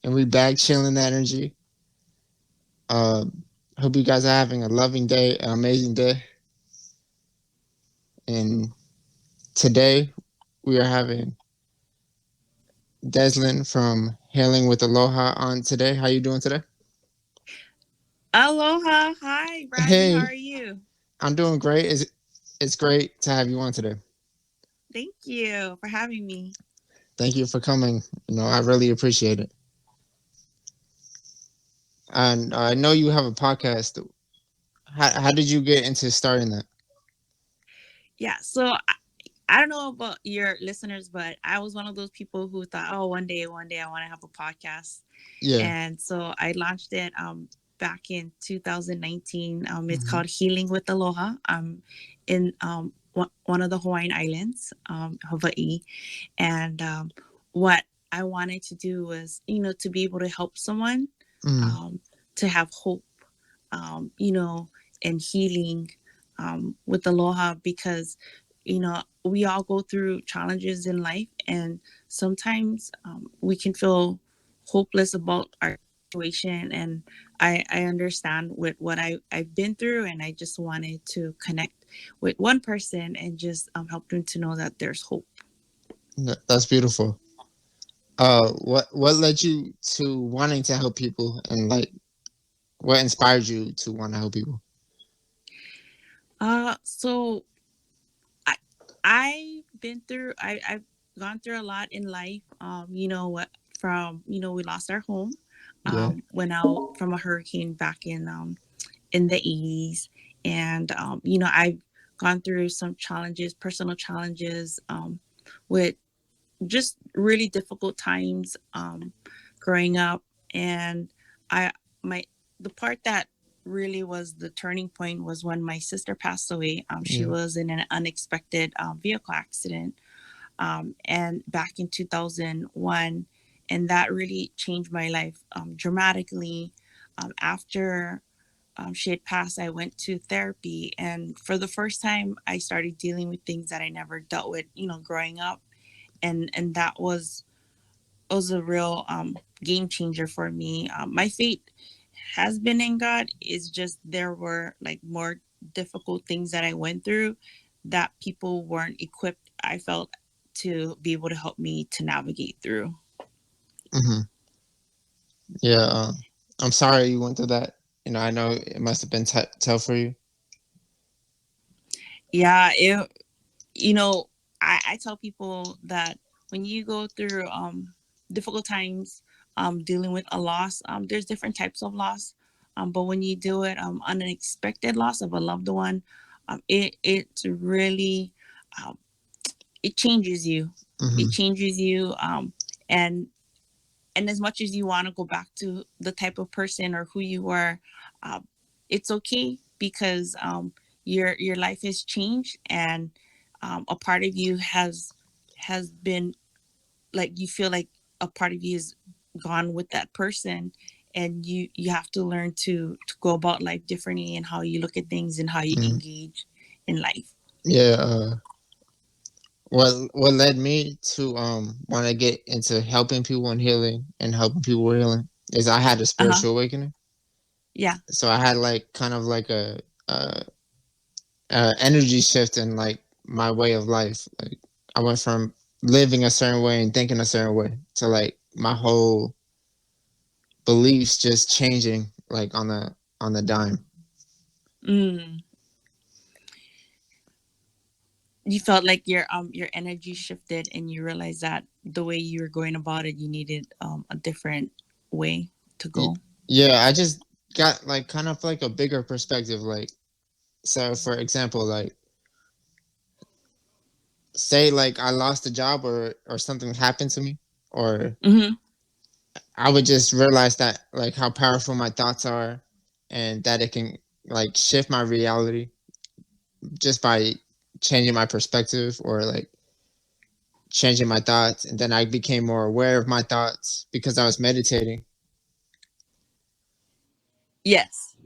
and we back chilling that energy. Uh, Hope you guys are having a loving day, an amazing day. And today we are having Deslynn from Hailing with Aloha on today. How you doing today? Aloha. Hi, Riley. How Hey, are you? I'm doing great. It's great to have you on today. Thank you for having me. Thank you for coming. I really appreciate it. And I know you have a podcast. How did you get into starting that? Yeah, so I don't know about your listeners, but I was one of those people who thought, oh, one day I want to have a podcast. Yeah. And so I launched it back in 2019. It's Hmm. called Healing with Aloha in one of the Hawaiian Islands, Hawaii. And what I wanted to do was, to be able to help someone, Hmm. um, to have hope, and healing with Aloha because, we all go through challenges in life, and sometimes we can feel hopeless about our situation. And I understand with what I've been through, and I just wanted to connect with one person and just help them to know that there's hope. That's beautiful. What led you to wanting to help people, and like what inspired you to want to help people? So I I've been through I've gone through a lot in life. What from we lost our home, Yeah. went out from a hurricane back in the 80s, and I've gone through some challenges, personal challenges, with just really difficult times growing up. And I my the part that really was the turning point was when my sister passed away. She Yeah. was in an unexpected vehicle accident, and back in 2001, and that really changed my life dramatically. After she had passed, I went to therapy, and for the first time, I started dealing with things that I never dealt with, growing up, and that was a real game changer for me. My faith has been in God. It's just there were like more difficult things that I went through that people weren't equipped, I felt, to be able to help me to navigate through. Hmm. Yeah. I'm sorry you went through that. I know it must have been tough for you. Yeah, you know, I tell people that when you go through difficult times, dealing with a loss, there's different types of loss. But when you do it, unexpected loss of a loved one, it really um, it changes you. It Hmm. changes you, and and as much as you want to go back to the type of person or who you were, um, it's okay because your life has changed, and a part of you has been, like, you feel like a part of you is gone with that person, and you have to learn to go about life differently and how you look at things and how you Hmm. engage in life. Yeah. What led me to want to get into helping people and healing and helping people with healing is I had a Uh-huh. spiritual awakening. Yeah. So I had like kind of like a, energy shift in like my way of life. Like I went from living a certain way and thinking a certain way to like my whole beliefs just changing like on the dime. Mm. You felt like your energy shifted, and you realized that the way you were going about it, you needed a different way to Y- go. Yeah, I just got like kind of like a bigger perspective. Like so, for example, like say like I lost a job or something happened to me, or Mm-hmm. I would just realize that like how powerful my thoughts are, and that it can like shift my reality just by changing my perspective or like changing my thoughts. And then I became more aware of my thoughts because I was meditating. Yes.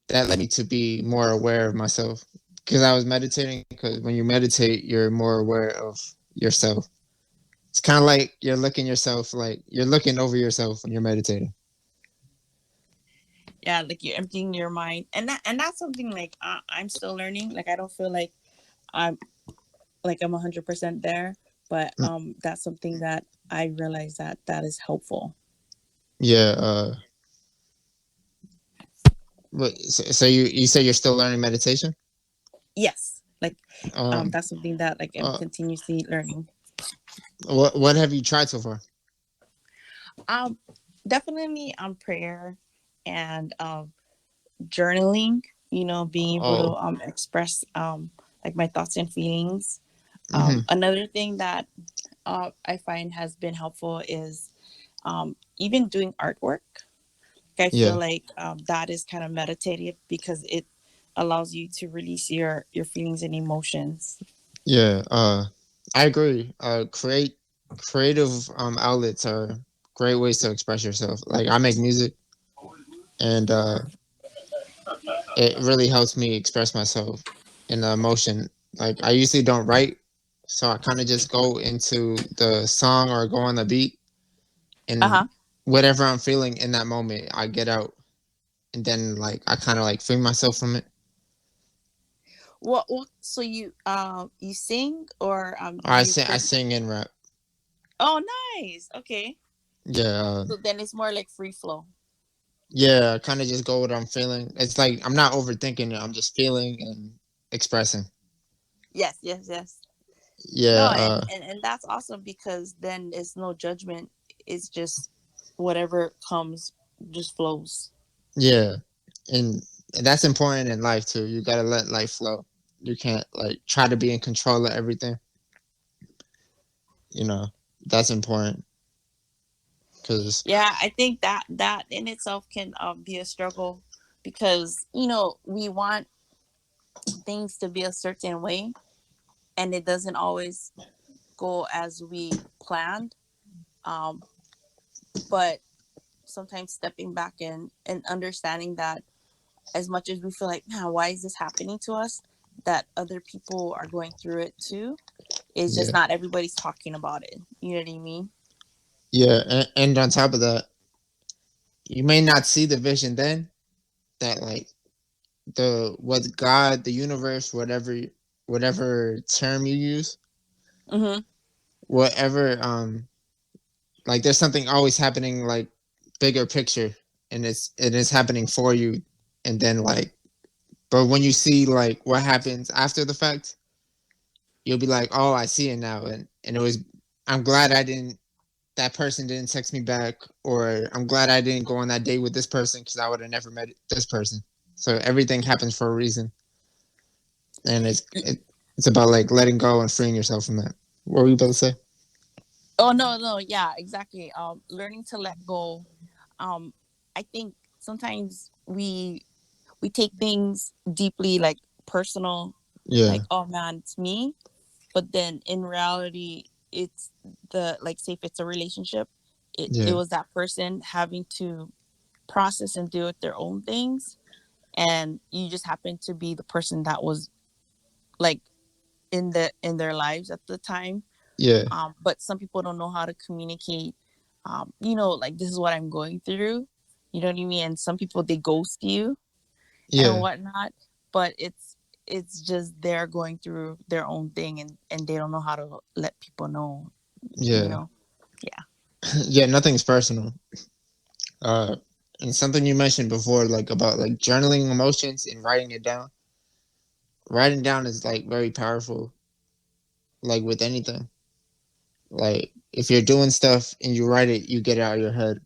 That led me to be more aware of myself because I was meditating. Because when you meditate, you're more aware of yourself. It's kind of like you're looking over yourself when you're meditating. Yeah, like you're emptying your mind, and that's something like I'm still learning. Like I don't feel like I'm I'm 100% there, but Mm, that's something that I realize that that is helpful. yeah. So you say you're still learning meditation? Yes, Um. that's something that I'm Uh. continuously learning. What have you tried so far? Um, Definitely prayer and journaling. You know, being able Oh. to express like my thoughts and feelings. Hmm. Another thing that I find has been helpful is even doing artwork. I feel Yeah. like that is kind of meditative because it allows you to release your feelings and emotions. Yeah. I agree. Creative outlets are great ways to express yourself. Like I make music, and it really helps me express myself in the emotion. Like I usually don't write, so I kind of just go into the song or go on the beat, Uh and huh. whatever I'm feeling in that moment, I get out, and then like I kind of like free myself from it. What? So you sing or I you sing, I create? sing and rap. Oh, nice. Okay. Yeah, So then it's more like free flow. yeah. I kind of just go with what I'm feeling. It's like I'm not overthinking it. I'm just feeling and expressing. Yes, yes, yes. Yeah, No, and that's awesome because then it's no judgment. It's just whatever comes just flows. yeah, and that's important in life too. You gotta let life flow. You can't like try to be in control of everything. You know, that's important because Yeah, I think that that in itself can be a struggle because we want things to be a certain way and it doesn't always go as we planned. Um, but sometimes stepping back and understanding that as much as we feel like, man, why is this happening to us? That other people are going through it too. It's just yeah, not everybody's talking about it. You know what I mean? yeah, and on top of that, you may not see the vision then that like the what God, the universe, whatever term you use, Mm-hmm. whatever like there's something always happening like bigger picture, and it's happening for you, and then like but when you see like what happens after the fact, you'll be like, oh, I see it now, and it was I'm glad I didn't that person didn't text me back, or I'm glad I didn't go on that date with this person because I would have never met this person. So everything happens for a reason, and it's about like letting go and freeing yourself from that. What were you about to say? Oh no, no, yeah, exactly. Learning to let go. Um, I think sometimes we take things deeply, like personal, Yeah, like oh man, it's me. But then in reality, it's the like say if it's a relationship, it yeah, was that person having to process and deal with their own things, and you just happen to be the person that was like in their lives at the time. yeah, But some people don't know how to communicate. Like this is what I'm going through. You know what I mean? And some people they ghost you and yeah, whatnot. But it's just they're going through their own thing and they don't know how to let people know. You yeah, know? Yeah. yeah. Nothing's personal. Uh, and something you mentioned before, like about like journaling emotions and writing it down. Writing down is like very powerful. Like with anything, like if you're doing stuff and you write it, you get it out of your head.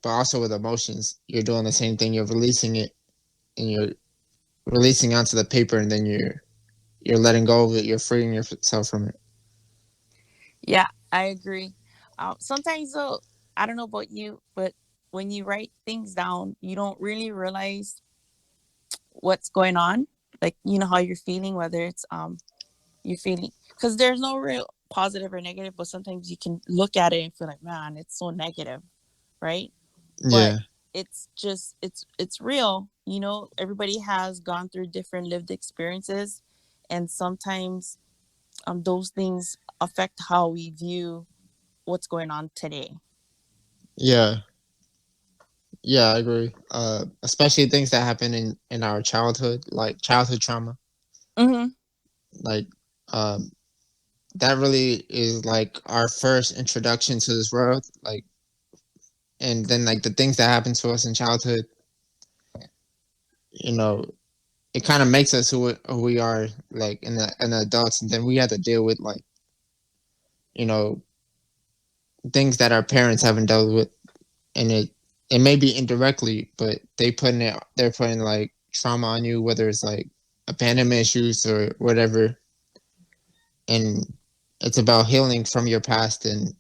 But also with emotions, you're doing the same thing. You're releasing it, and you're releasing onto the paper, and then you're letting go of it. You're freeing yourself from it. Yeah, I agree. Sometimes though, I don't know about you, but when you write things down, you don't really realize what's going on. Like you know how you're feeling, whether it's you're feeling because there's no real positive or negative, but sometimes you can look at it and feel like, man, it's so negative, right? But Yeah, it's just it's real. Everybody has gone through different lived experiences, and sometimes those things affect how we view. what's going on today. Yeah, yeah, I agree. Especially things that happen in our childhood, like childhood trauma. Mm-hmm. Like, um, that really is like our first introduction to this world. Like, and then like the things that happen to us in childhood, you know, it kind of makes us who we are, like in the adults, and then we have to deal with like, you know, things that our parents haven't dealt with, and it may be indirectly, but they're putting like trauma on you, whether it's like abandonment issues or whatever, and it's about healing from your past and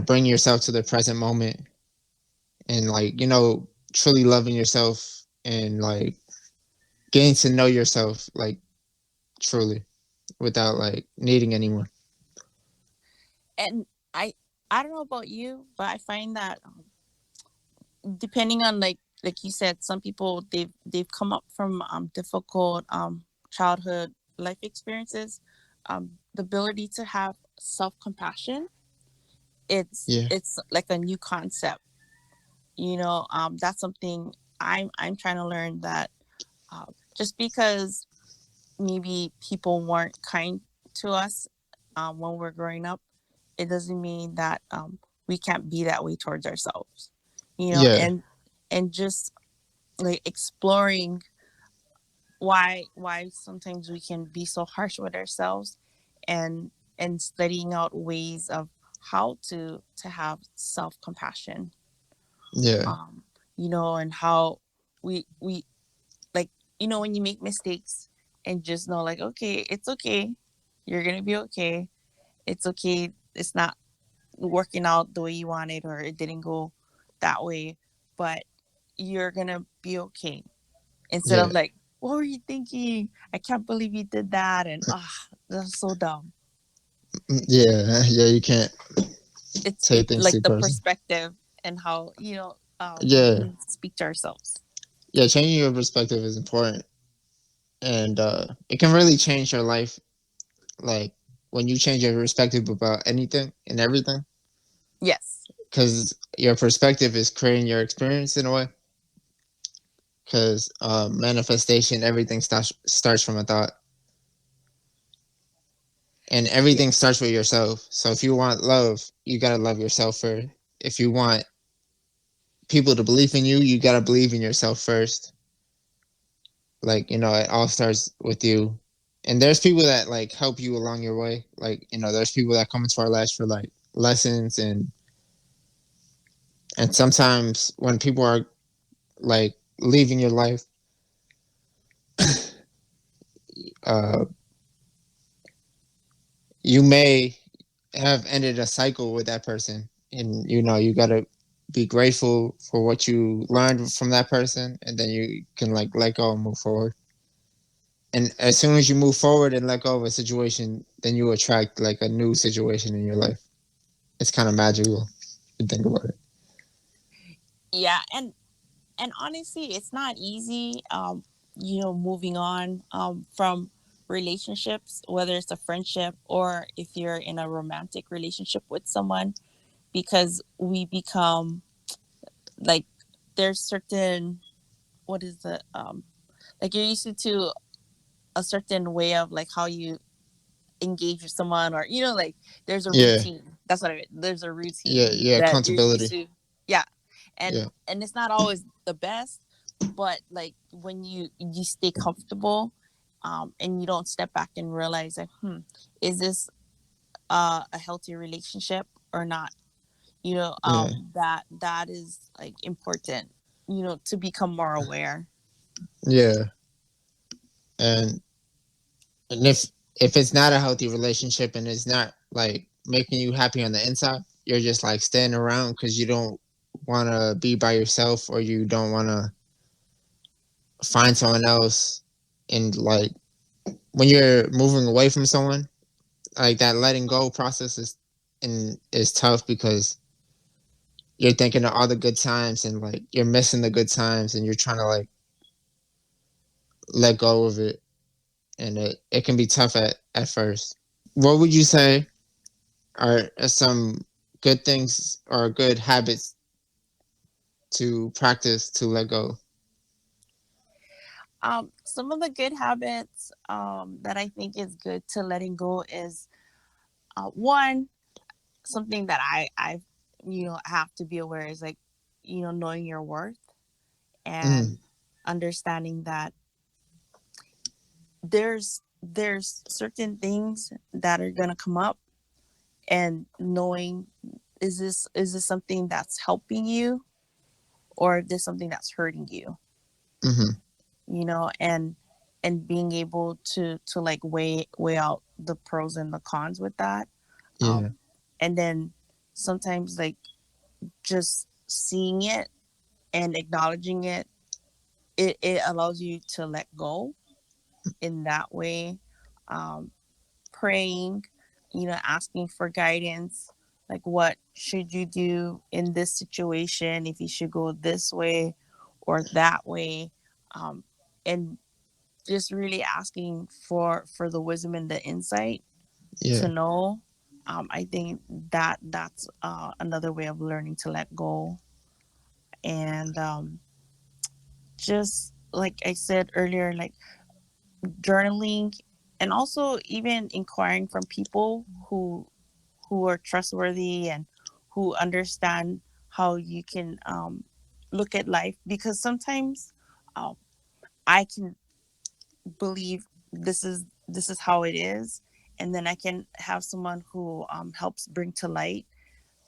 bring yourself to the present moment and like truly loving yourself and like getting to know yourself like truly without like needing anyone. And I I don't know about you, but I find that depending on like you said, some people they've come up from difficult childhood life experiences. The ability to have self compassion, Yeah, it's like a new concept. That's something I'm trying to learn, that just because maybe people weren't kind to us when we're growing up, it doesn't mean that we can't be that way towards ourselves. You know, yeah, and just like exploring why sometimes we can be so harsh with ourselves, and studying out ways of how to have self compassion. yeah, um and how we like, when you make mistakes, and just know, like, okay, it's okay, you're gonna be okay, it's okay, it's not working out the way you wanted, or it didn't go that way, but you're gonna be okay, instead yeah. of like, what were you thinking, I can't believe you did that, and that's so dumb. Yeah, yeah, you can't take It's things like too the personal. perspective, and how Yeah, we speak to ourselves. yeah, changing your perspective is important, and it can really change your life. Like when you change your perspective about anything and everything, Yes. because your perspective is creating your experience in a way. Because manifestation, everything starts from a thought, and Yeah. everything starts with yourself. So if you want love, you gotta love yourself first. If you want people to believe in you, you gotta believe in yourself first. Like it all starts with you. And there's people that like help you along your way. Like there's people that come into our lives for like lessons, and sometimes when people are like leaving your life, uh, you may have ended a cycle with that person, and you gotta be grateful for what you learned from that person, and then you can like let go and move forward. And as soon as you move forward and let go of a situation, then you attract like a new situation in your life. It's kind of magical if you think about it. Yeah, and honestly, it's not easy, moving on from relationships, whether it's a friendship or if you're in a romantic relationship with someone, because we become like, there's certain, what is the like, you're used to a certain way of like how you engage with someone, or like, there's a Yeah, routine. That's what I mean. There's a yeah, routine yeah. that you're used Accountability. to. Yeah. and Yeah, and it's not always the best, but like, when you stay comfortable, and you don't step back and realize, like, is this a healthy relationship or not? yeah, That is like important, to become more aware. yeah. And and if it's not a healthy relationship and it's not like making you happy on the inside, you're just like staying around because you don't want to be by yourself or you don't want to find someone else. And like when you're moving away from someone, like that letting go process is tough because you're thinking of all the good times and like you're missing the good times and you're trying to like let go of it, and it can be tough at first. What would you say are some good things or good habits to practice to let go? Some of the good habits that I think is good to letting go is one, something that I have to be aware is like, knowing your worth Mm, and understanding that there's certain things that are gonna come up, and knowing, is this something that's helping you, or is this something that's hurting you, mm-hmm. and being able to like weigh out the pros and the cons with that. Yeah, And then sometimes, like, just seeing it and acknowledging it, it allows you to let go in that way. um, Praying, asking for guidance, like what should you do in this situation, if you should go this way or that way, and just really asking for the wisdom and the insight to yeah, know. I think that's another way of learning to let go. And just like I said earlier, like journaling, and also even inquiring from people who are trustworthy and who understand how you can look at life, because sometimes um, I can believe this is how it is, and then I can have someone who helps bring to light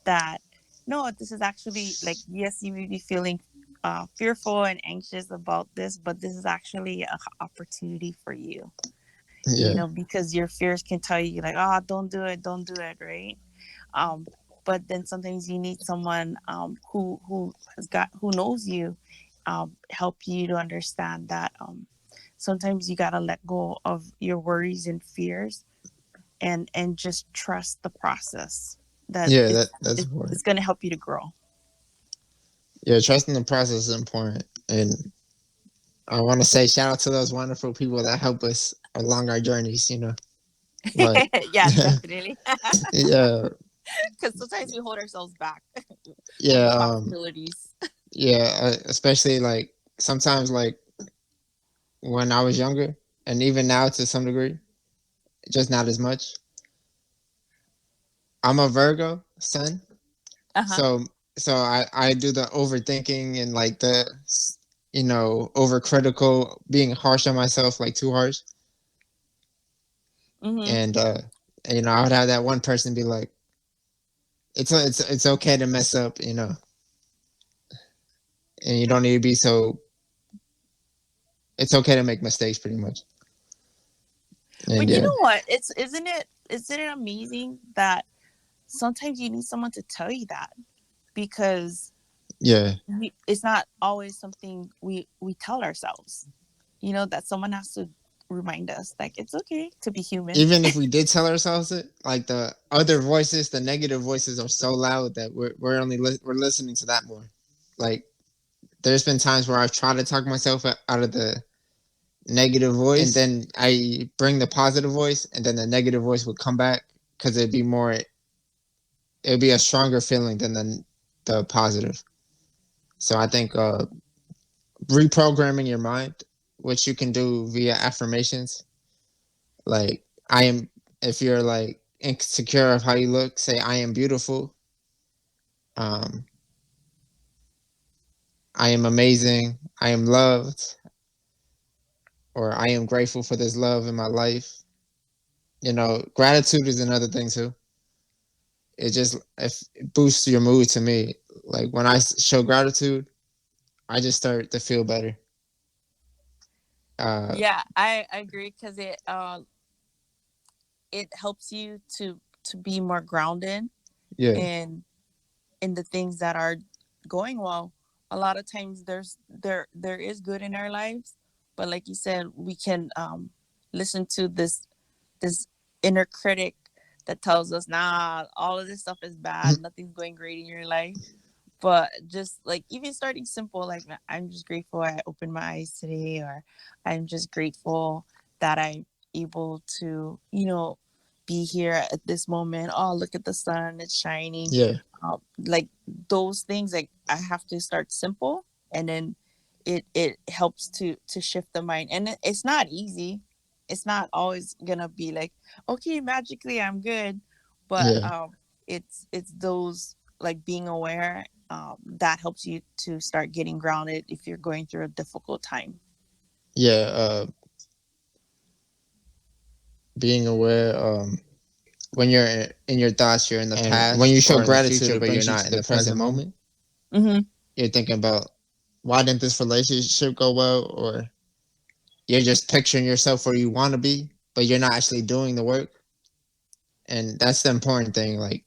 that, no, this is actually, like, yes, you may be feeling fearful and anxious about this, but this is actually an opportunity for you, yeah, because your fears can tell you, like, oh, don't do it, right? um but then sometimes you need someone who knows you, help you to understand that sometimes you got to let go of your worries and fears, and just trust the process, that yeah. it's That's it, important. it's going to help you to grow. Yeah, trusting the process is important, and I want to say shout out to those wonderful people that help us along our journeys. Like, Yeah, definitely. yeah, Because sometimes we hold ourselves back with yeah, the possibilities. yeah. Especially like sometimes, like when I was younger, and even now to some degree, just not as much. I'm a Virgo sun, Uh-huh. so I do the overthinking and like the overcritical, being harsh on myself, like too harsh, Mm-hmm. and I would have that one person be like, it's okay to mess up, and you don't need to be so. It's okay to make mistakes, pretty much, and But you yeah, know what? Isn't it amazing that sometimes you need someone to tell you that, because yeah. it's not always something we tell ourselves. That someone has to remind us, like, it's okay to be human. Even if we did tell ourselves it, like the other voices, the negative voices are so loud that we're listening to that more. Like there's been times where I've tried to talk myself out of the negative voice, and then I bring the positive voice, and then the negative voice would come back because it'd be a stronger feeling than the positive. So I think reprogramming your mind, which you can do via affirmations, like I am. If you're like insecure of how you look, say I am beautiful. Um, I am amazing. I am loved, or I am grateful for this love in my life. Gratitude is another thing too. It boosts your mood to me. Like when I show gratitude, I just start to feel better. Uh, Yeah, I agree, because it helps you to be more grounded yeah, in the things that are going well. A lot of times there is good in our lives, but like you said, we can listen to this inner critic that tells us, nah, all of this stuff is bad, nothing's going great in your life. But just like even starting simple, like, I'm just grateful I opened my eyes today, or I'm just grateful that I'm able to be here at this moment. Oh, look at the sun, it's shining. Yeah. Like those things, like I have to start simple, and then it helps to shift the mind. And it's not easy. It's not always gonna be like, okay, magically I'm good, but Yeah. it's those, like being aware, that helps you to start getting grounded if you're going through a difficult time. Yeah. Being aware. When you're in your thoughts, you're in the and when past you show or in the future, gratitude, it but you're brings you not to in the the present present moment. moment. Mm-hmm. You're thinking about why didn't this relationship go well, or you're just picturing yourself where you want to be, but you're not actually doing the work. And that's the important thing. Like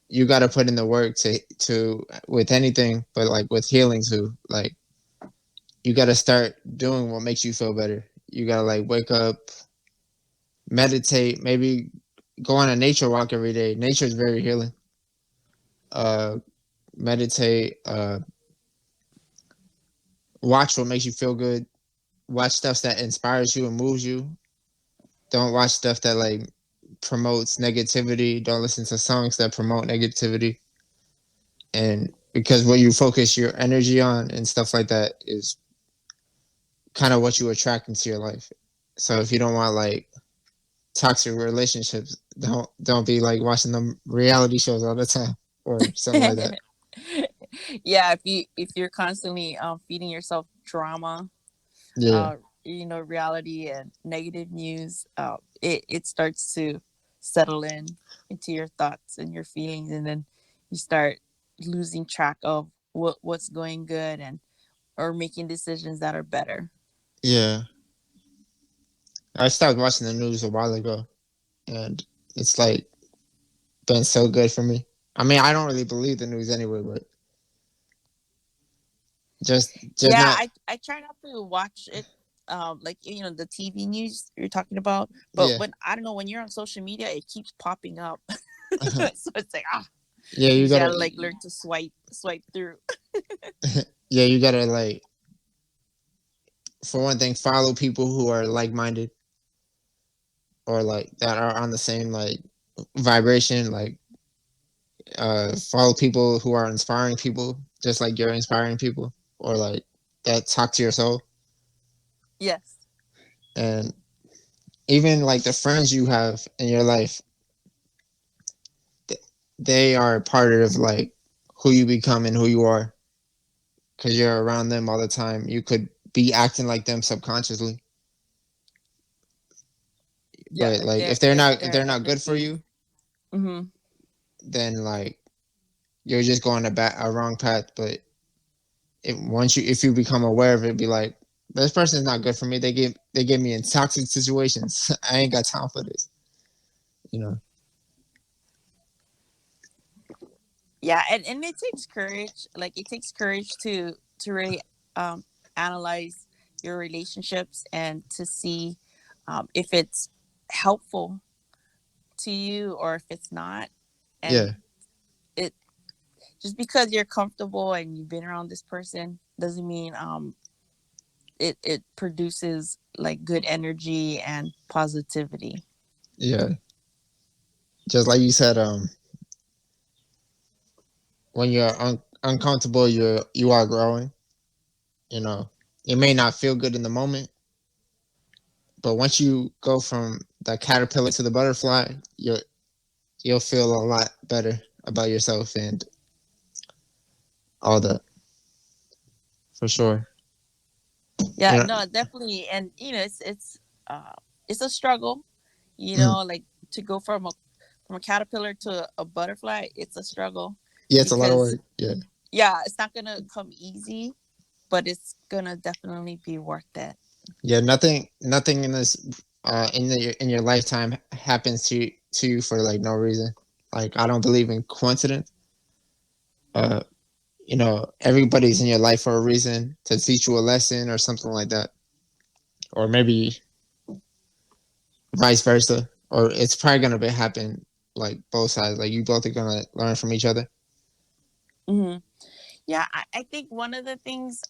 you got to put in the work to with anything, but like with healing too. Like you got to start doing what makes you feel better. You got to like wake up, meditate, maybe go on a nature walk every day. Nature is very healing. Uh, Meditate. Watch what makes you feel good. Watch stuff that inspires you and moves you. Don't watch stuff that like promotes negativity. Don't listen to songs that promote negativity. And because what you focus your energy on and stuff like that is kind of what you attract into your life. So if you don't want like toxic relationships, don't be like watching them reality shows all the time or something like that. Yeah, if you're constantly feeding yourself drama, Yeah. reality and negative news, it starts to settle in into your thoughts and your feelings, and then you start losing track of what's going good, and or making decisions that are better. Yeah. I stopped watching the news a while ago and it's like been so good for me. I mean, I don't really believe the news anyway, but just Yeah, not. I try not to watch it, like the TV news you're talking about. But Yeah. when I don't know, when you're on social media, it keeps popping up. So it's like, Yeah, you you just gotta. gotta like learn to swipe through. Yeah, you gotta like for one thing follow people who are like minded or like that are on the same like vibration. Like follow people who are inspiring people, just like you're inspiring people, or like that talk to your soul. Yes. And even like the friends you have in your life, they are part of like who you become and who you are because you're around them all the time. You could be acting like them subconsciously, Yeah, but if like their if they're not good for energy. you, Mm-hmm. then like you're just going a wrong path. But if you become aware of it, be like, this person is not good for me. They get me in toxic situations. I ain't got time for this. You know. Yeah, and it takes courage. Like it takes courage to really um analyze your relationships and to see if it's helpful to you or if it's not. And Yeah. it just because you're comfortable and you've been around this person doesn't mean it produces like good energy and positivity. Yeah. Just like you said, when you're uncomfortable, you are growing. You know, it may not feel good in the moment, but once you go from the caterpillar to the butterfly, you'll feel a lot better about yourself and all that for sure. You Yeah, know. no, definitely. And it's a struggle, Mhm. like to go from a caterpillar to a butterfly. It's a struggle Yeah, it's a lot of because work. Yeah. yeah, it's not gonna come easy, but it's gonna definitely be worth it. Yeah, nothing in this in your lifetime happens to you for like no reason. Like I don't believe in coincidence. Uh, everybody's in your life for a reason to teach you a lesson or something like that, or maybe vice versa. Or it's probably gonna be happen like both sides. Like you both are gonna learn from each other. Hmm. Yeah, I think one of the things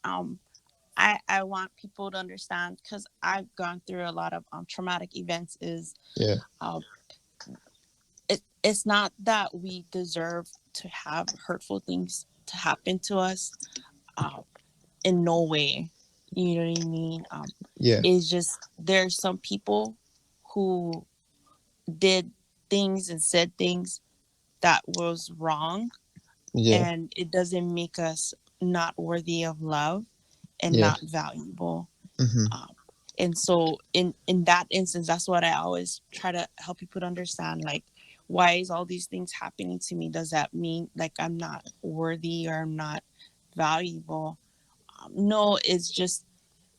I want people to understand, because I've gone through a lot of traumatic events, is Yeah. uh, it's not that we deserve to have hurtful things to happen to us. uh, in no way, you know what I mean. Yeah. It's just there's some people who did things and said things that was wrong, Yeah. and it doesn't make us not worthy of love and Yeah. not valuable. Hmm. um, and so in that instance, that's what I always try to help people to understand, like, why is all these things happening to me? Does that mean like I'm not worthy or I'm not valuable? No, it's just,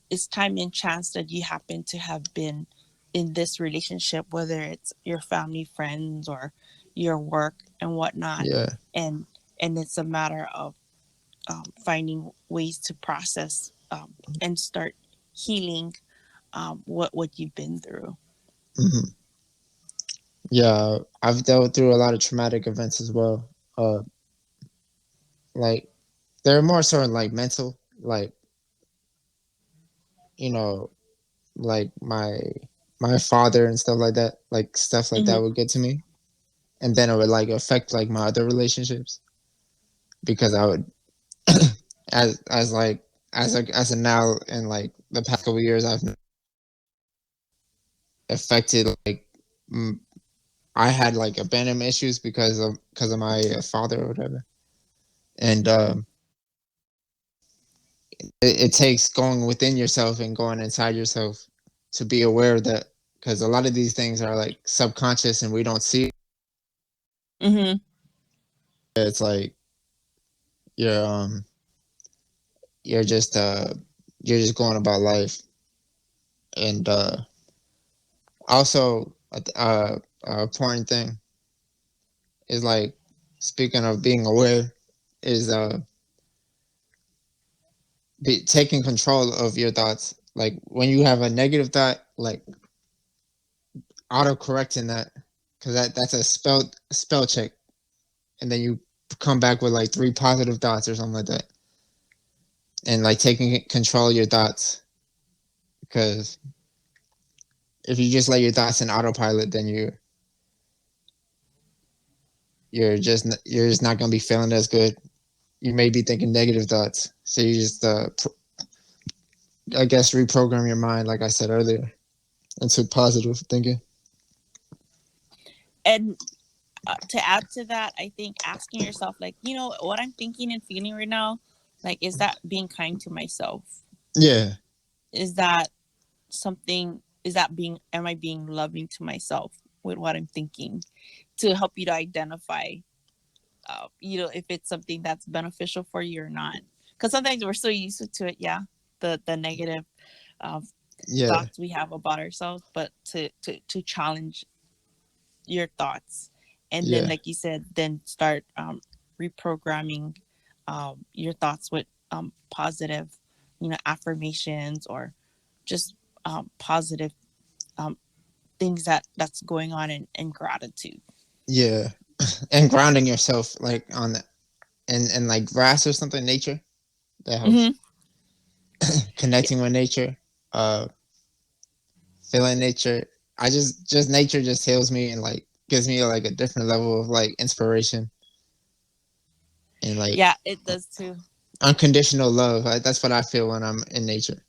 it's time and chance that you happen to have been in this relationship, whether it's your family, friends, or your work and whatnot. Yeah. and and it's a matter of finding ways to process and start healing what you've been through. Hmm. Yeah. I've dealt through a lot of traumatic events as well. Like they're more sort of like mental, like you know, like my father and stuff like that. Like stuff like that Hmm. would get to me, and then it would like affect like my other relationships because I would as like as a now in like the past couple years I've affected like mm, I had like abandonment issues because of my father or whatever, and it takes going within yourself and going inside yourself to be aware of that because a lot of these things are like subconscious and we don't see it. Hmm. It's like you're you're just uh you're just going about life and also important thing is like speaking of being aware is taking control of your thoughts. Like when you have a negative thought, like auto correcting that because that's a spell check, and then you come back with like three positive thoughts or something like that, and like taking control of your thoughts because if you just let your thoughts in autopilot, then you're just not gonna be feeling as good. You may be thinking negative thoughts, so you just I guess reprogram your mind, like I said earlier, into positive thinking. And to add to that, I think asking yourself, like, what I'm thinking and feeling right now, like, is that being kind to myself? Yeah, Is that something, is that being, am I being loving to myself with what I'm thinking, to help you to identify if it's something that's beneficial for you or not. Because sometimes we're so used to it, yeah, the negative uh, yeah, thoughts we have about ourselves, but to challenge your thoughts, and then, yeah, like you said, then start reprogramming your thoughts with positive, affirmations, or just positive um, things that's going on in gratitude. yeah. And grounding yourself like on the and like grass or something, nature that helps. Hmm. Connecting with nature, uh, feeling nature. Just nature just heals me and like gives me like a different level of like inspiration and like Yeah, it does too. unconditional love. That's what I feel when I'm in nature.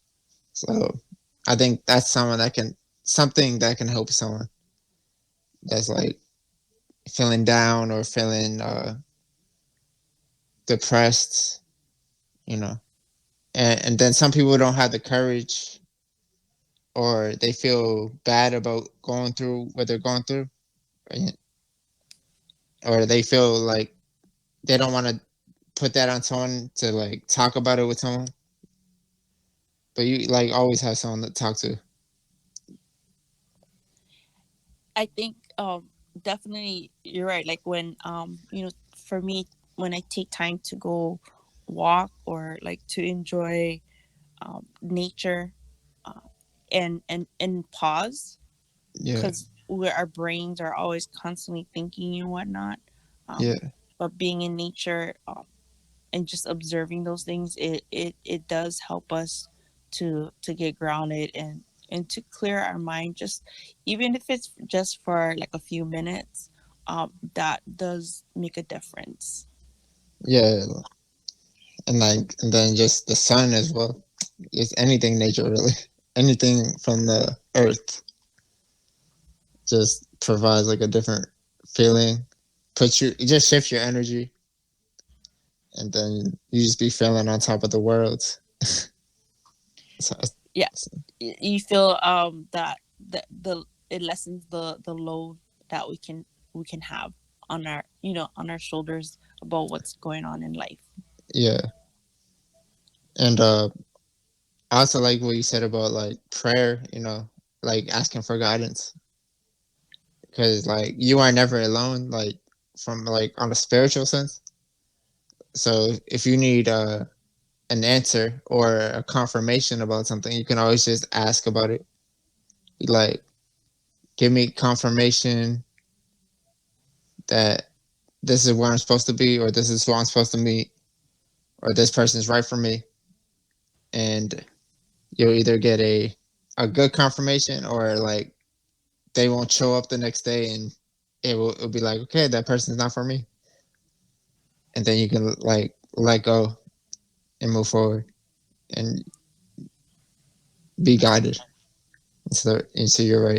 So I think that's something that can help someone that's like feeling down or feeling depressed, you know. And then some people don't have the courage or they feel bad about going through what they're going through, or they feel like they don't want to put that on someone to like talk about it with someone. But you like always have someone to talk to. I think definitely you're right. Like when for me, when I take time to go walk, or like to enjoy nature, uh, and pause, Yeah, because our brains are always constantly thinking and whatnot. Um, yeah, but being in nature, and just observing those things, it does help us. to get grounded and to clear our mind, just even if it's just for like a few minutes. That does make a difference. Yeah, and then just the sun as well. Just anything nature really. Anything from the earth just provides like a different feeling. Puts you, it just shifts your energy, and then you just be feeling on top of the world. So, Yeah, you feel that the it lessens the load that we can have on our, on our shoulders about what's going on in life. yeah, and I also like what you said about like prayer. Like asking for guidance, because like you are never alone. Like from like on a spiritual sense. So if you need an answer or a confirmation about something, you can always just ask about it. Like, give me confirmation that this is where I'm supposed to be, or this is who I'm supposed to meet, or this person's right for me. And you'll either get a good confirmation, or like they won't show up the next day, and it'll be like, okay, that person's not for me. And then you can like let go and move forward and be guided into your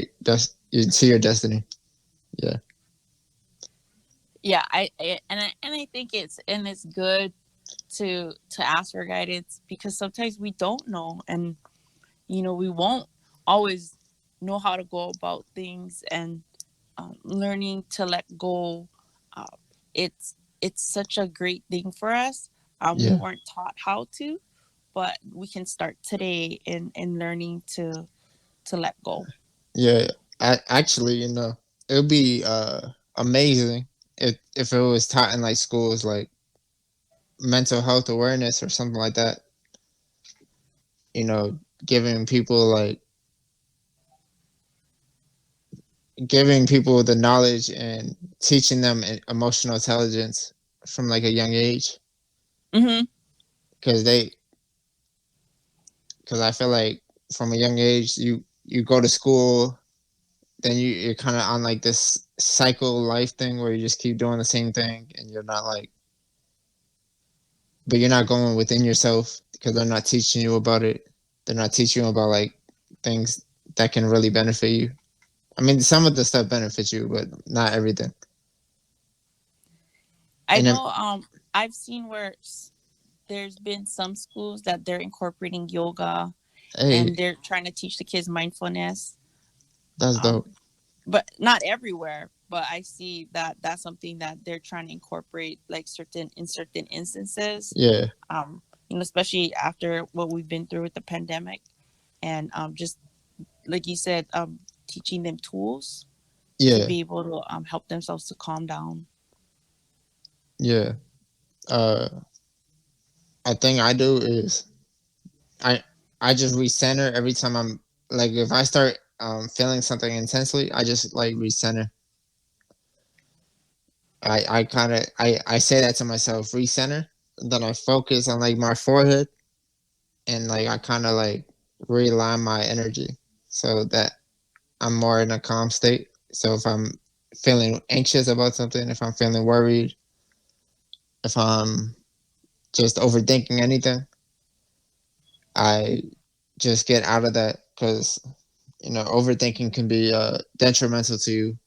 into your destiny. Yeah. Yeah, I think it's good to ask for guidance, because sometimes we don't know, and we won't always know how to go about things, and learning to let go. uh, it's such a great thing for us. We Yeah. weren't taught how to, but we can start today in learning to let go. Yeah, actually, it would be amazing if it was taught in like schools, like mental health awareness or something like that. Giving people like giving people the knowledge and teaching them emotional intelligence from like a young age, Hmm. because I feel like from a young age you go to school, then you're kind of on like this cycle life thing where you just keep doing the same thing, and you're not like but you're not going within yourself, because they're not teaching you about it. They're not teaching you about like things that can really benefit you. I mean, some of the stuff benefits you, but not everything. I And then, know. I've seen where there's been some schools that they're incorporating yoga, hey, and they're trying to teach the kids mindfulness. that's um dope. but not everywhere, but I see that that's something that they're trying to incorporate, like certain instances. Yeah, um Especially after what we've been through with the pandemic, and just like you said, teaching them tools to yeah, be able to help themselves to calm down. yeah. Uh, a thing I do is I I just recenter every time I'm like if I start feeling something intensely, I just like recenter. I kind of I say that to myself, recenter. Then I focus on like my forehead, and like I kind of like realign my energy so that I'm more in a calm state. So if I'm feeling anxious about something, if I'm feeling worried, if I'm just overthinking anything, I just get out of that, because overthinking can be detrimental to you.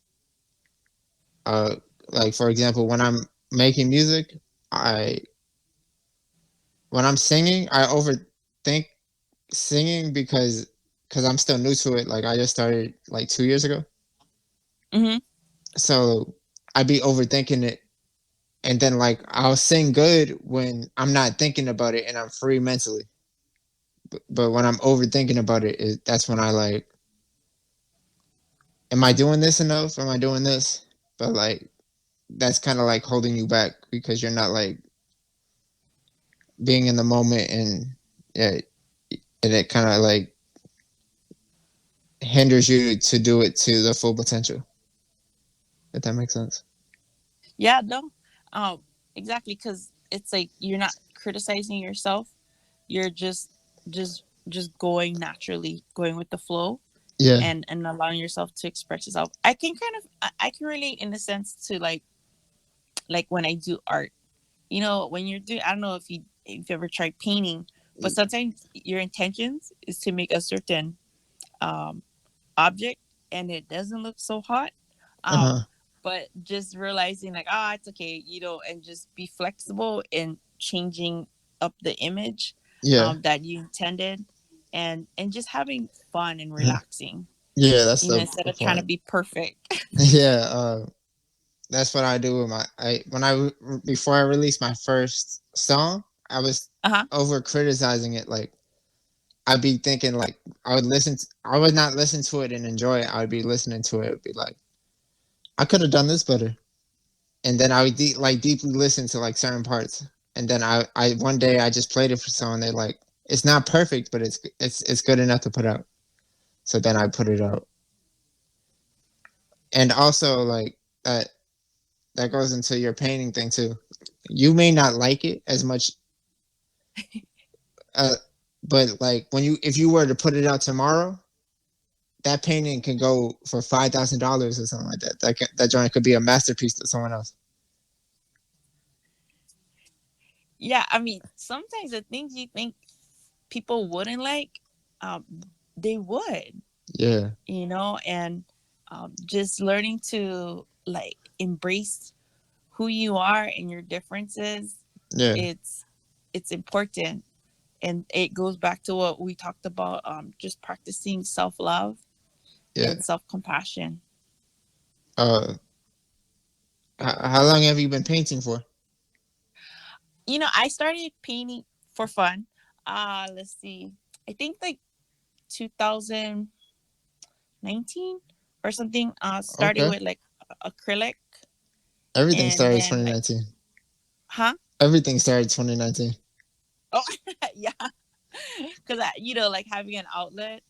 Uh, like for example, when I'm making music, I when I'm singing, I overthink singing because I'm still new to it. Like I just started like 2 years ago, Hmm. so I be overthinking it, and then like I'll sing good when I'm not thinking about it and I'm free mentally. But when I'm overthinking about it, that's when I like, am I doing this enough? Am I doing this? But like that's kind of like holding you back, because you're not like being in the moment, and yeah, and it kind of like hinders you to do it to the full potential. If that makes sense. Yeah, no, exactly, because it's like you're not criticizing yourself. You're just just going naturally, going with the flow, Yeah. and allowing yourself to express yourself. I can kind of I can relate in a sense to like when I do art. You know, when you're doing, I don't know if you ever tried painting, but sometimes your intentions is to make a certain um object and it doesn't look so hot. Um, Uh-huh. but just realizing like, ah, it's okay, you know, and just be flexible in changing up the image Yeah. that you intended, and just having fun and Uh-huh. relaxing, Yeah, that's you know, instead the of trying to point. be perfect. Yeah, that's what I do with my I when I before I released my first song, I was Uh-huh. over criticizing it. Like I'd be thinking like I would not listen to it and enjoy it. I would be listening to it, be like, I could have done this better. And then I would like deeply listen to like certain parts. And then I one day I just played it for someone. They like, it's not perfect, but it's good enough to put out. So then I put it out. And also like that goes into your painting thing too. You may not like it as much, uh, but like when you if you were to put it out tomorrow, that painting can go for $5,000 or something like that. That joint could be a masterpiece to someone else. Yeah, I mean, sometimes the things you think people wouldn't like, um, they would, Yeah, you know, and just learning to like embrace who you are and your differences, yeah, it's it's important, and it goes back to what we talked about, just practicing self-love yeah. and self-compassion. Uh, how long have you been painting for? You know, I started painting for fun. Let's see, I think like 2019 or something. Started Okay, with like acrylic, everything and started then like, 2019. huh? Everything started 2019. Oh, yeah, because I, you know, like having an outlet,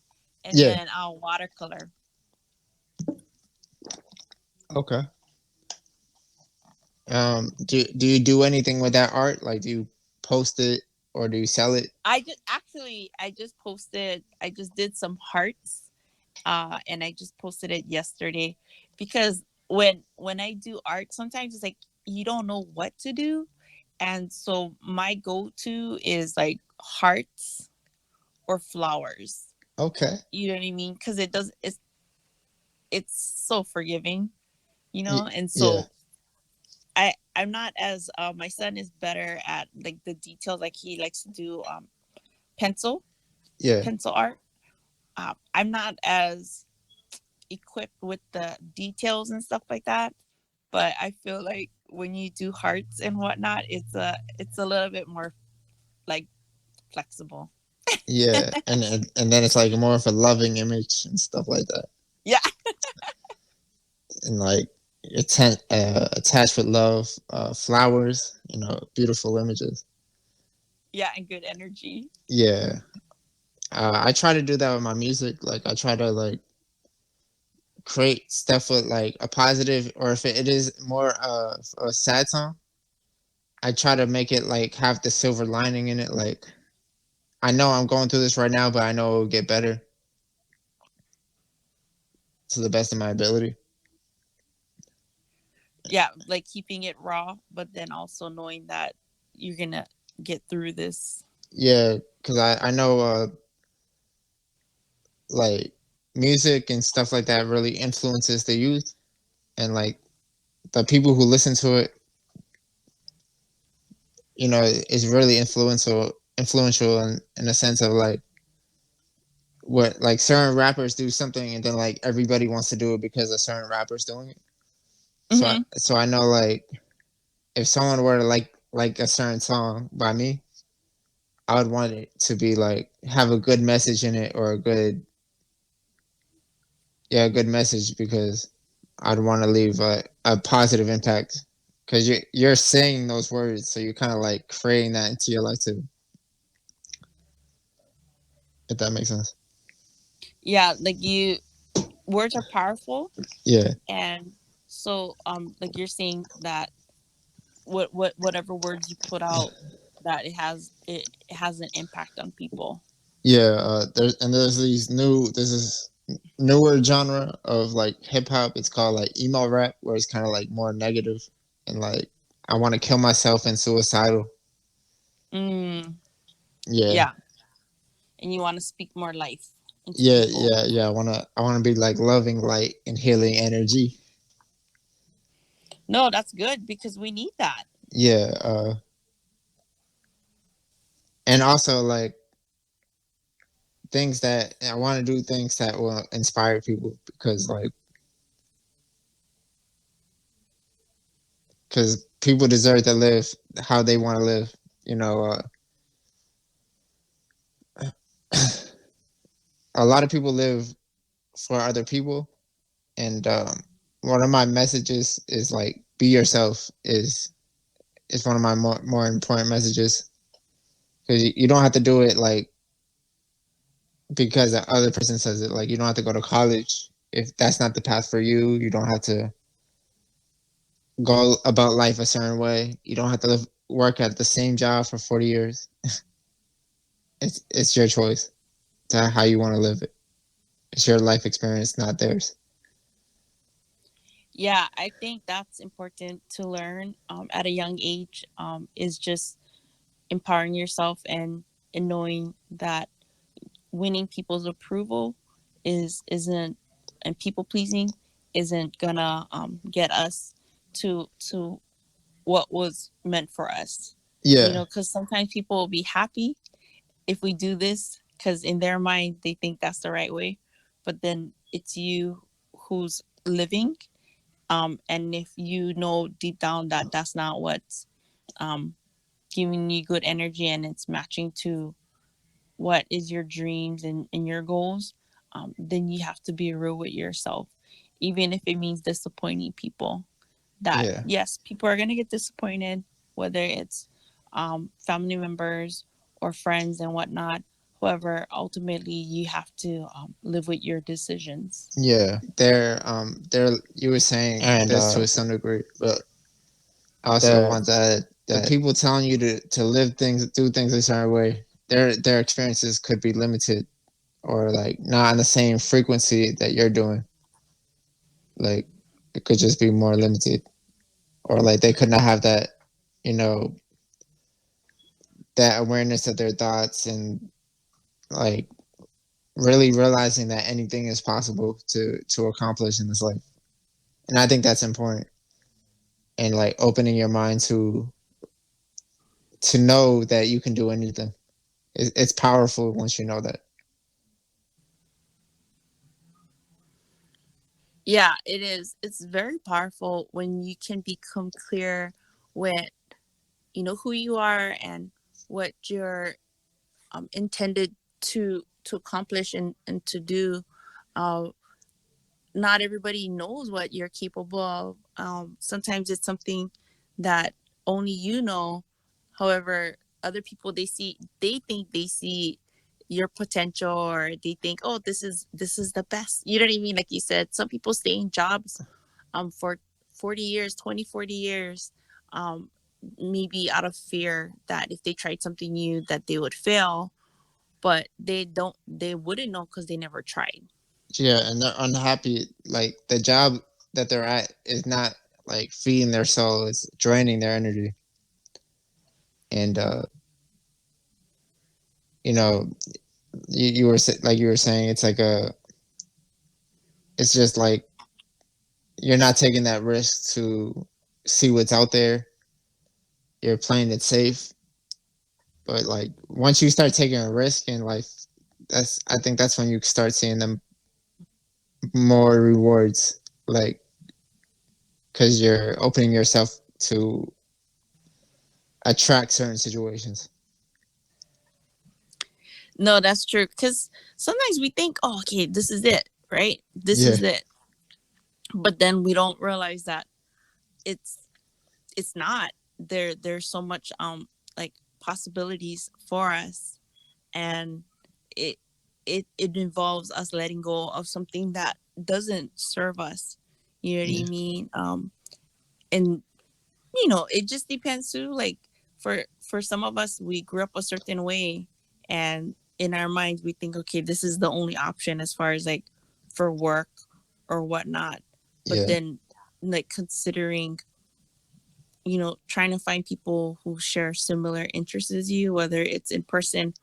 and Yeah. then watercolor. Okay. Do you do anything with that art? Like, do you post it or do you sell it? I just posted. I just did some hearts, and I just posted it yesterday, because when I do art, sometimes it's like you don't know what to do, and so my go to is like hearts or flowers. Okay. You know what I mean? Because it's so forgiving, you know, and Yeah. so I'm not as my son is better at like the details, like he likes to do pencil Yeah. pencil art. I'm not as equipped with the details and stuff like that, but I feel like when you do hearts and whatnot, it's a little bit more like flexible. Yeah. And then it's like more of a loving image and stuff like that. Yeah. And like attached with love, flowers, beautiful images. Yeah, and good energy. Yeah. I try to do that with my music. Like I try to like create stuff with like a positive, or if it is more a sad song, I try to make it like have the silver lining in it. Like I know I'm going through this right now, but I know it will get better to the best of my ability. Yeah, like keeping it raw, but then also knowing that you're gonna get through this. Yeah, because I know like music and stuff like that really influences the youth, and like the people who listen to it, is really influential in a sense of like what like certain rappers do something and then like everybody wants to do it because a certain rapper's doing it. Hmm. So I know like if someone were to like a certain song by me, I would want it to be like have a good message in it, or a good message, because I'd want to leave a positive impact, because you're saying those words, so you're kind of like creating that into your life too, if that makes sense. Yeah, like you, words are powerful, Yeah, and so like you're saying that whatever words you put out, that it has an impact on people. Yeah, there's this newer genre of like hip hop. It's called like emo rap, where it's kind of like more negative and like I want to kill myself and suicidal. Mm, Yeah, yeah. And you want to speak more life into yeah, people. yeah, yeah. I wanna be like loving light and healing energy. No, that's good because we need that. Yeah, and also like things that I want to do things that will inspire people because people deserve to live how they want to live. You know, a lot of people live for other people, and one of my messages is like be yourself is one of my more important messages because you don't have to do it like because the other person says it. Like you don't have to go to college if that's not the path for you. You don't have to go about life a certain way. You don't have to work at the same job for 40 years. It's your choice to how you want to live it. It's your life experience, not theirs. Yeah, I think that's important to learn at a young age. Is just empowering yourself and knowing that winning people's approval isn't and people pleasing isn't gonna get us to what was meant for us. You Yeah, know, because sometimes people will be happy if we do this because in their mind they think that's the right way, but then it's you who's living. And if you know deep down that that's not what's um, giving you good energy and it's matching to what is your dreams and your goals, then you have to be real with yourself, even if it means disappointing people. That yeah, yes, people are gonna get disappointed, whether it's family members or friends and whatnot. However, ultimately, you have to live with your decisions. yeah. They're you were saying And this to some degree, but I also want that the people telling you to live things, do things a certain way. Their experiences could be limited or like not on the same frequency that you're doing. Like it could just be more limited, or like they could not have that, you know, that awareness of their thoughts and like really realizing that anything is possible to accomplish in this life. And I think that's important. And like opening your mind to know that you can do anything. It's powerful once you know that. Yeah, it is. It's very powerful when you can become clear with who you are and what you're intended to accomplish and to do. Uh, Not everybody knows what you're capable of. Sometimes it's something that only you know. However, other people they think they see your potential, or they think, oh, this is the best. You know what I mean? Like you said, some people stay in jobs for 40 years, 20, 40 years, um, maybe out of fear that if they tried something new that they would fail, but they wouldn't know because they never tried. Yeah, and they're unhappy. Like the job that they're at is not like feeding their soul; it's draining their energy. And you know, you were like you were saying, it's just like you're not taking that risk to see what's out there. You're playing it safe, but like once you start taking a risk in life, that's I think that's when you start seeing them more rewards. Like because you're opening yourself to attract certain situations. No, that's true. Because sometimes we think, oh, okay, this is it, right? This Yeah, is it. But then we don't realize that it's it's not. There's so much like possibilities for us, and it it involves us letting go of something that doesn't serve us. You know what I yeah, mean? And it just depends too. Like for some of us, we grew up a certain way, and in our minds we think, okay, this is the only option as far as like for work or whatnot. But Yeah. then like considering, trying to find people who share similar interests as you, whether it's in person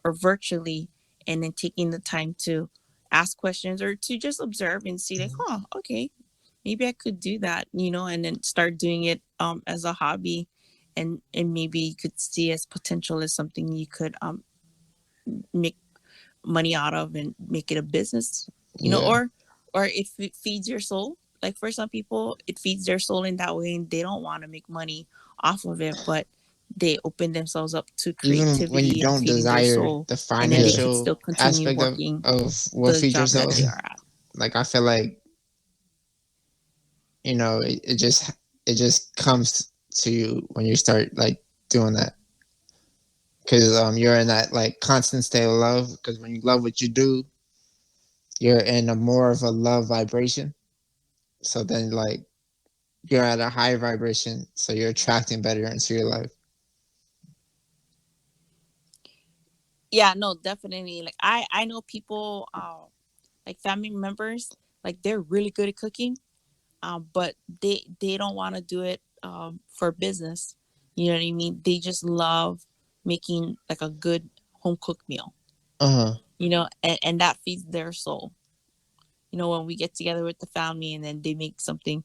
or virtually, and then taking the time to ask questions or to just observe and see like, oh, okay, maybe I could do that, and then start doing it as a hobby, and maybe you could see as potential as something you could make money out of and make it a business, Yeah. or if it feeds your soul. Like for some people, it feeds their soul in that way, and they don't want to make money off of it, but they open themselves up to Even when you creativity and don't feeding their desire soul, the and then they financial could still continue aspect working of what the feeds job that yourself, they are at. like I feel like, it just comes to you when you start like doing that, because you're in that like constant state of love, because when you love what you do, you're in a more of a love vibration. So then like you're at a higher vibration, so you're attracting better into your life. Yeah, no, definitely. Like I know people, like family members, like they're really good at cooking, but they don't want to do it for business. You know what I mean? They just love making like a good home cooked meal. Uh-huh. And that feeds their soul. When we get together with the family and then they make something,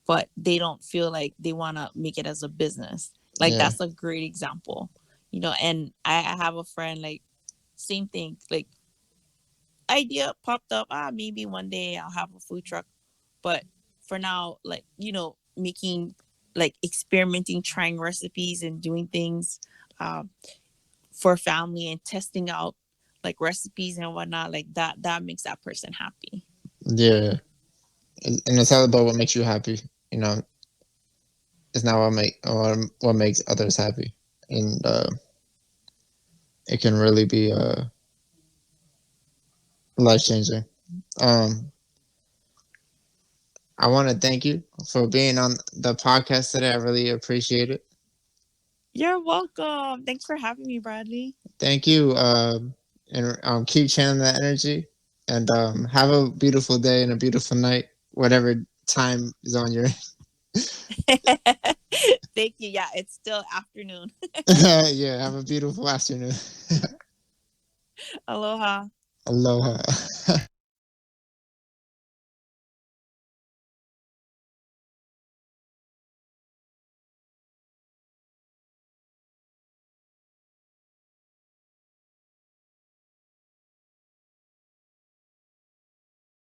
but they don't feel like they want to make it as a business. Like Yeah. that's a great example. And I have a friend like same thing. Like idea popped up. Maybe one day I'll have a food truck, but for now, like making like experimenting, trying recipes and doing things um, for family and testing out like recipes and whatnot. Like that makes that person happy. Yeah. And it's all about what makes you happy. You know, it's not what makes others happy, and it can really be life changing. Um, I want to thank you for being on the podcast today. I really appreciate it. You're welcome. Thanks for having me, Bradley. Thank you. And keep channeling that energy, and have a beautiful day and a beautiful night, whatever time is on your. Thank you. Yeah, it's still afternoon. Yeah, have a beautiful afternoon. Aloha. Aloha.